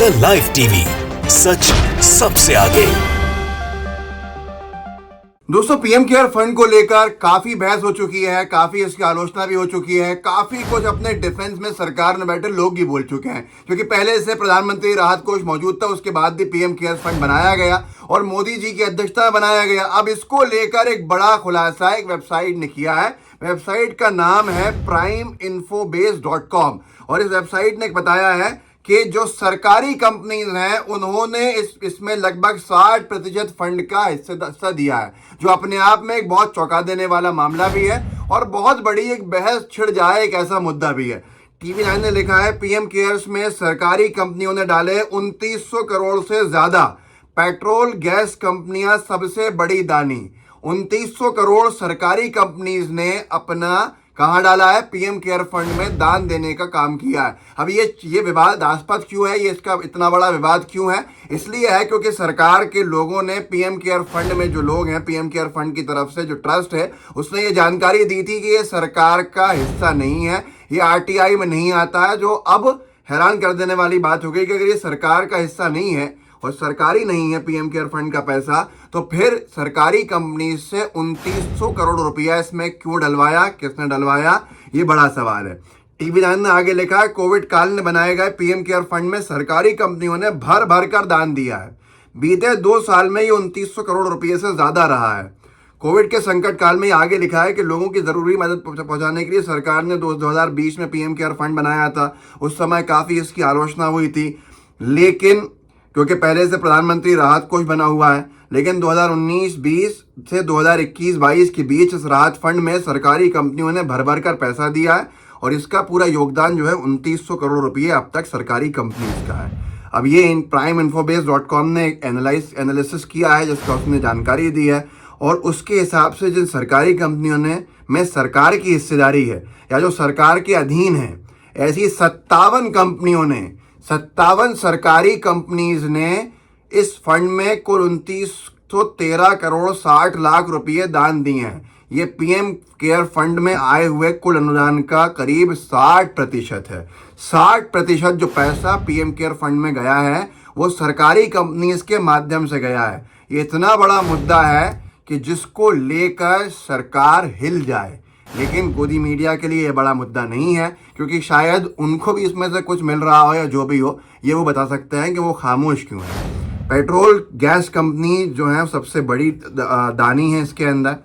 The live TV, सच सबसे आगे। दोस्तों, पीएम केयर फंड को लेकर काफी बहस हो चुकी है, काफी इसकी आलोचना भी हो चुकी है, काफी कुछ अपने डिफेंस में सरकार में बैठे लोग भी बोल चुके हैं। क्योंकि पहले से प्रधानमंत्री राहत कोष मौजूद था, उसके बाद भी पीएम केयर फंड बनाया गया और मोदी जी की अध्यक्षता में बनाया गया। अब इसको लेकर एक बड़ा खुलासा एक वेबसाइट ने किया है। वेबसाइट का नाम है primeinfobase.com और इस वेबसाइट ने बताया है कि जो सरकारी कंपनीज हैं उन्होंने इसमें लगभग 60% फंड का हिस्सा दिया है, जो अपने आप में एक बहुत चौंका देने वाला मामला भी है और बहुत बड़ी एक बहस छिड़ जाए एक ऐसा मुद्दा भी है। टीवी 9 ने लिखा है, पीएम केयर्स में सरकारी कंपनियों ने डाले 2900 करोड़ से ज्यादा, पेट्रोल गैस कंपनियां सबसे बड़ी दानी। 2900 करोड़ सरकारी कंपनीज ने अपना कहां डाला है? पीएम केयर फंड में दान देने का काम किया है। अब ये विवादास्पद क्यों है? ये इसका इतना बड़ा विवाद क्यों है? इसलिए है क्योंकि सरकार के लोगों ने पीएम केयर फंड में जो लोग हैं, पीएम केयर फंड की तरफ से जो ट्रस्ट है, उसने ये जानकारी दी थी कि ये सरकार का हिस्सा नहीं है, ये आरटीआई में नहीं आता है। जो अब हैरान कर देने वाली बात हो गई कि अगर ये सरकार का हिस्सा नहीं है और सरकारी नहीं है पीएम केयर फंड का पैसा, तो फिर सरकारी कंपनी से 2900 करोड़ रुपया इसमें क्यों डलवाया, किसने डलवाया, ये बड़ा सवाल है। टीवी 9 ने आगे लिखा है, कोविड काल में बनाए गए पीएम केयर फंड में सरकारी कंपनियों ने भर भर कर दान दिया है। बीते 2 साल में ये 2900 करोड़ रुपये से ज्यादा रहा है। कोविड के संकट काल में आगे लिखा है कि लोगों की जरूरी मदद पहुंचाने के लिए सरकार ने 2020 में पीएम केयर फंड बनाया था। उस समय काफी इसकी आलोचना हुई थी, लेकिन क्योंकि पहले से प्रधानमंत्री राहत कोष बना हुआ है, लेकिन 2019-20 से 2021-22 के बीच इस राहत फंड में सरकारी कंपनियों ने भर भर कर पैसा दिया है और इसका पूरा योगदान जो है 2900 करोड़ रुपये अब तक सरकारी कंपनीज का है। अब ये primeinfobase.com ने एक एनालिसिस किया है जिसका उसने जानकारी दी है और उसके हिसाब से जिन सरकारी कंपनियों ने में सरकार की हिस्सेदारी है या जो सरकार के अधीन है, ऐसी 57 कंपनियों ने, 57 सरकारी कंपनीज ने इस फंड में कुल 2913 करोड़ 60 लाख रुपए दान दिए हैं। ये पीएम केयर फंड में आए हुए कुल अनुदान का करीब 60% है। 60% जो पैसा पीएम केयर फंड में गया है वो सरकारी कंपनीज के माध्यम से गया है। ये इतना बड़ा मुद्दा है कि जिसको लेकर सरकार हिल जाए, लेकिन गोदी मीडिया के लिए ये बड़ा मुद्दा नहीं है, क्योंकि शायद उनको भी इसमें से कुछ मिल रहा हो या जो भी हो, ये वो बता सकते हैं कि वो खामोश क्यों है। पेट्रोल गैस कंपनी जो है सबसे बड़ी दानी है इसके अंदर।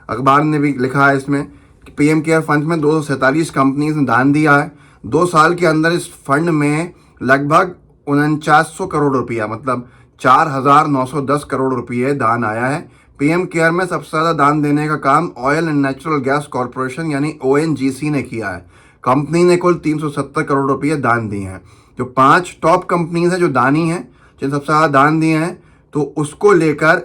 अखबार ने भी लिखा है इसमें कि पीएम केयर फंड में 247 कंपनीज ने दान दिया है। 2 साल के अंदर इस फंड में लगभग 4900 करोड़ रुपया, मतलब 4910 करोड़ रुपये दान आया है। पीएम केयर में सबसे ज़्यादा दान देने का काम oil and natural gas corporation यानी ONGC ने किया है। कंपनी ने कुल 370 करोड़ रुपये दान दिए हैं। जो 5 टॉप कंपनीज हैं जो दानी हैं, जिन सबसे ज़्यादा दान दिए हैं, तो उसको लेकर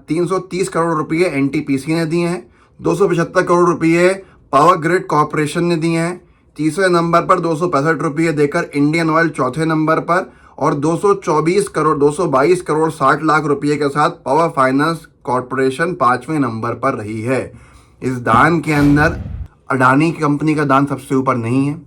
330 करोड़ रुपये NTPC ने दिए हैं, 275 करोड़ रुपये पावर ग्रिड कॉरपोरेशन ने दिए हैं, तीसरे नंबर पर 265 रुपये देकर इंडियन ऑयल चौथे नंबर पर और 222 करोड़ 60 लाख रुपये के साथ पावर फाइनेंस कॉरपोरेशन 5वें नंबर पर रही है। इस दान के अंदर अडानी कंपनी का दान सबसे ऊपर नहीं है।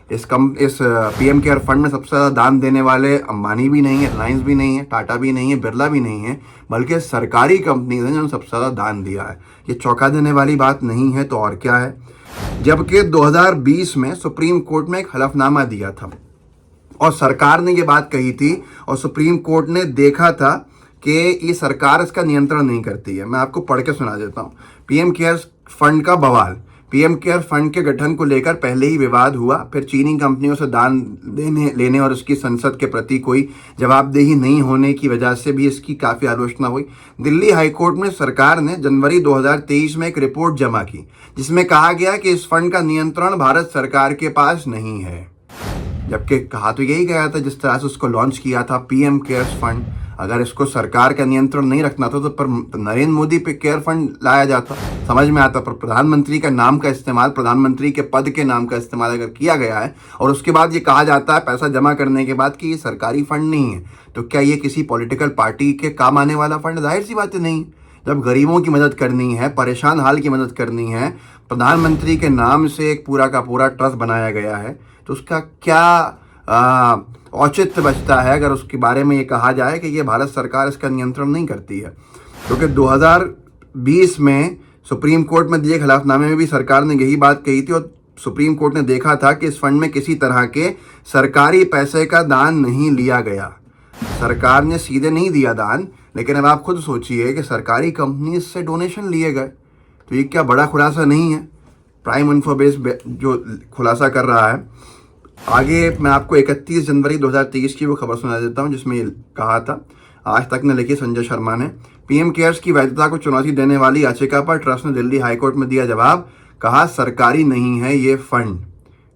इस पीएम केयर फंड में सबसे ज़्यादा दान देने वाले अंबानी भी नहीं है, रिलायंस भी नहीं है, टाटा भी नहीं है, बिरला भी नहीं है, बल्कि सरकारी कंपनीज हैं जिन्होंने सबसे ज़्यादा दान दिया है। ये चौंका देने वाली बात नहीं है तो और क्या है। जबकि 2020 में सुप्रीम कोर्ट में एक हलफनामा दिया था और सरकार ने ये बात कही थी और सुप्रीम कोर्ट ने देखा था कि ये सरकार इसका नियंत्रण नहीं करती है। मैं आपको पढ़ के सुना देता हूँ। पीएम केयर फंड का बवाल। पीएम केयर फंड के गठन को लेकर पहले ही विवाद हुआ, फिर चीनी कंपनियों से दान लेने और उसकी संसद के प्रति कोई जवाबदेही नहीं होने की वजह से भी इसकी काफ़ी आलोचना हुई। दिल्ली हाईकोर्ट में सरकार ने जनवरी 2023 में एक रिपोर्ट जमा की जिसमें कहा गया कि इस फंड का नियंत्रण भारत सरकार के पास नहीं है। जबकि कहा तो यही गया था, जिस तरह से उसको लॉन्च किया था पीएम केयर्स फंड, अगर इसको सरकार का नियंत्रण नहीं रखना था तो पर नरेंद्र मोदी पे केयर फंड लाया जाता, समझ में आता। पर प्रधानमंत्री का नाम का इस्तेमाल, प्रधानमंत्री के पद के नाम का इस्तेमाल अगर किया गया है और उसके बाद ये कहा जाता है पैसा जमा करने के बाद कि ये सरकारी फंड नहीं है, तो क्या ये किसी पॉलिटिकल पार्टी के काम आने वाला फंड? जाहिर सी बात नहीं। जब गरीबों की मदद करनी है, परेशान हाल की मदद करनी है, प्रधानमंत्री के नाम से एक पूरा का पूरा ट्रस्ट बनाया गया है, तो उसका क्या औचित्य बचता है अगर उसके बारे में ये कहा जाए कि ये भारत सरकार इसका नियंत्रण नहीं करती है। क्योंकि 2020 में सुप्रीम कोर्ट में दिए खिलाफनामे में भी सरकार ने यही बात कही थी और सुप्रीम कोर्ट ने देखा था कि इस फंड में किसी तरह के सरकारी पैसे का दान नहीं लिया गया। सरकार ने सीधे नहीं दिया दान, लेकिन अब आप खुद सोचिए कि सरकारी कंपनी से डोनेशन लिए गए, तो ये क्या बड़ा खुलासा नहीं है? प्राइम इन्फोबेस जो खुलासा कर रहा है। आगे मैं आपको 31 जनवरी 2023 की वो खबर सुना देता हूँ जिसमें ये कहा था, आज तक ने लिखी संजय शर्मा ने, पीएम केयर्स की वैधता को चुनौती देने वाली याचिका पर ट्रस्ट ने दिल्ली हाईकोर्ट में दिया जवाब, कहा सरकारी नहीं है ये फंड।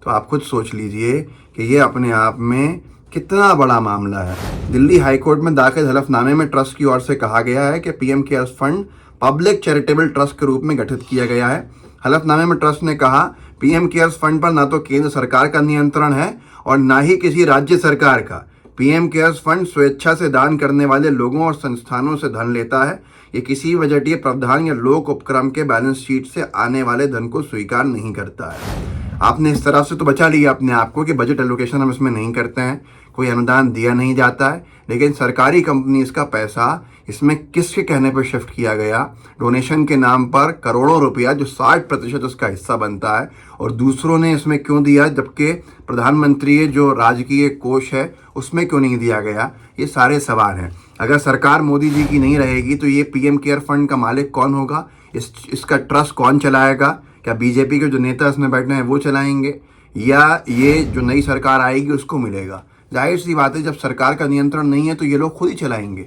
तो आप खुद सोच लीजिए कि ये अपने आप में कितना बड़ा मामला है। दिल्ली हाईकोर्ट में दाखिल हलफनामे में ट्रस्ट की ओर से कहा गया है कि PM cares fund public charitable trust के रूप में गठित किया गया है। हलफनामे में ट्रस्ट ने कहा पीएम केयर्स फंड पर ना तो केंद्र सरकार का नियंत्रण है और ना ही किसी राज्य सरकार का। पीएम केयर्स फंड स्वेच्छा से दान करने वाले लोगों और संस्थानों से धन लेता है। ये किसी बजटीय प्रावधान या लोक उपक्रम के बैलेंस शीट से आने वाले धन को स्वीकार नहीं करता है। आपने इस तरह से तो बचा लिया अपने आप को कि बजट एलोकेशन हम इसमें नहीं करते हैं, कोई अनुदान दिया नहीं जाता है, लेकिन सरकारी कंपनीज का पैसा इसमें किसके कहने पर शिफ्ट किया गया? डोनेशन के नाम पर करोड़ों रुपया जो 60% उसका हिस्सा बनता है, और दूसरों ने इसमें क्यों दिया जबकि प्रधानमंत्री जो राजकीय कोष है उसमें क्यों नहीं दिया गया? ये सारे सवाल हैं। अगर सरकार मोदी जी की नहीं रहेगी तो ये पीएम केयर फंड का मालिक कौन होगा? इसका ट्रस्ट कौन चलाएगा? क्या बीजेपी के जो नेता इसमें बैठे हैं वो चलाएंगे, या ये जो नई सरकार आएगी उसको मिलेगा? जाहिर सी बात है, जब सरकार का नियंत्रण नहीं है तो ये लोग खुद ही चलाएंगे।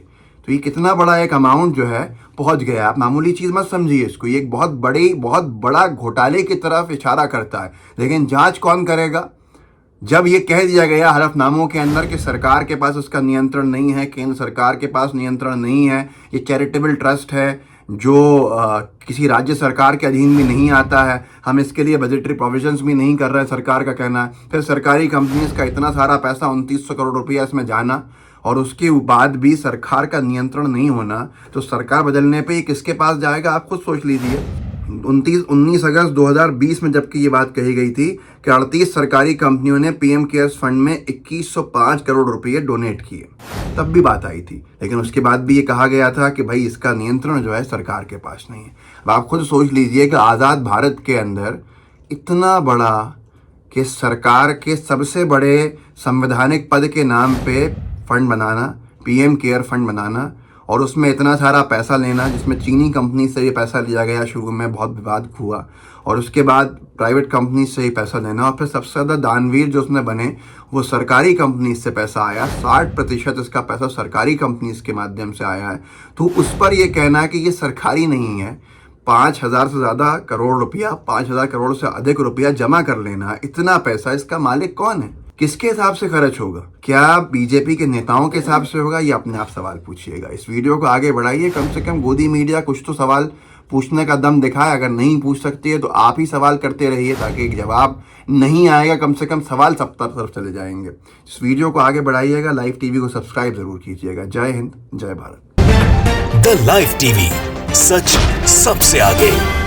तो ये कितना बड़ा एक अमाउंट जो है पहुंच गया, आप मामूली चीज़ मत समझिए इसको, ये एक बहुत बड़ा घोटाले की तरफ इशारा करता है। लेकिन जांच कौन करेगा? जब ये कह दिया गया हलफनामों के अंदर कि सरकार के पास उसका नियंत्रण नहीं है, केंद्र सरकार के पास नियंत्रण नहीं है, ये चैरिटेबल ट्रस्ट है जो किसी राज्य सरकार के अधीन भी नहीं आता है, हम इसके लिए बजटरी प्रोविजंस भी नहीं कर रहे हैं, सरकार का कहना है। फिर सरकारी कंपनीज का इतना सारा पैसा 2900 करोड़ रुपया इसमें जाना और उसके बाद भी सरकार का नियंत्रण नहीं होना, तो सरकार बदलने पे ये किसके पास जाएगा? आप खुद सोच लीजिए। 19 अगस्त 2020 में जबकि ये बात कही गई थी कि 38 सरकारी कंपनियों ने पीएम केयर्स फंड में 2105 करोड़ रुपये डोनेट किए, तब भी बात आई थी। लेकिन उसके बाद भी ये कहा गया था कि भाई इसका नियंत्रण जो है सरकार के पास नहीं है। अब आप खुद सोच लीजिए कि आज़ाद भारत के अंदर इतना बड़ा कि सरकार के सबसे बड़े संवैधानिक पद के नाम पे फंड बनाना, पीएम केयर फंड बनाना, और उसमें इतना सारा पैसा लेना, जिसमें चीनी कंपनी से ये पैसा लिया गया, शुरू में बहुत विवाद हुआ, और उसके बाद प्राइवेट कंपनी से ही पैसा लेना, और फिर सबसे ज़्यादा दानवीर जो उसमें बने वो सरकारी कंपनी से पैसा आया। 60% इसका पैसा सरकारी कंपनीज के माध्यम से आया है। तो उस पर यह कहना कि ये सरकारी नहीं है, 5000 से ज़्यादा करोड़ रुपया, 5000 करोड़ से अधिक रुपया जमा कर लेना, इतना पैसा इसका मालिक कौन है? किसके हिसाब से खर्च होगा? क्या बीजेपी के नेताओं के हिसाब से होगा? ये अपने आप सवाल पूछिएगा। इस वीडियो को आगे बढ़ाइए, कम से कम गोदी मीडिया कुछ तो सवाल पूछने का दम दिखाए। अगर नहीं पूछ सकती है तो आप ही सवाल करते रहिए, ताकि एक जवाब नहीं आएगा, कम से कम सवाल सब तरफ चले जाएंगे। इस वीडियो को आगे बढ़ाइएगा, लाइव टीवी को सब्सक्राइब जरूर कीजिएगा। जय हिंद, जय भारत। द लाइव टीवी, सच सबसे आगे।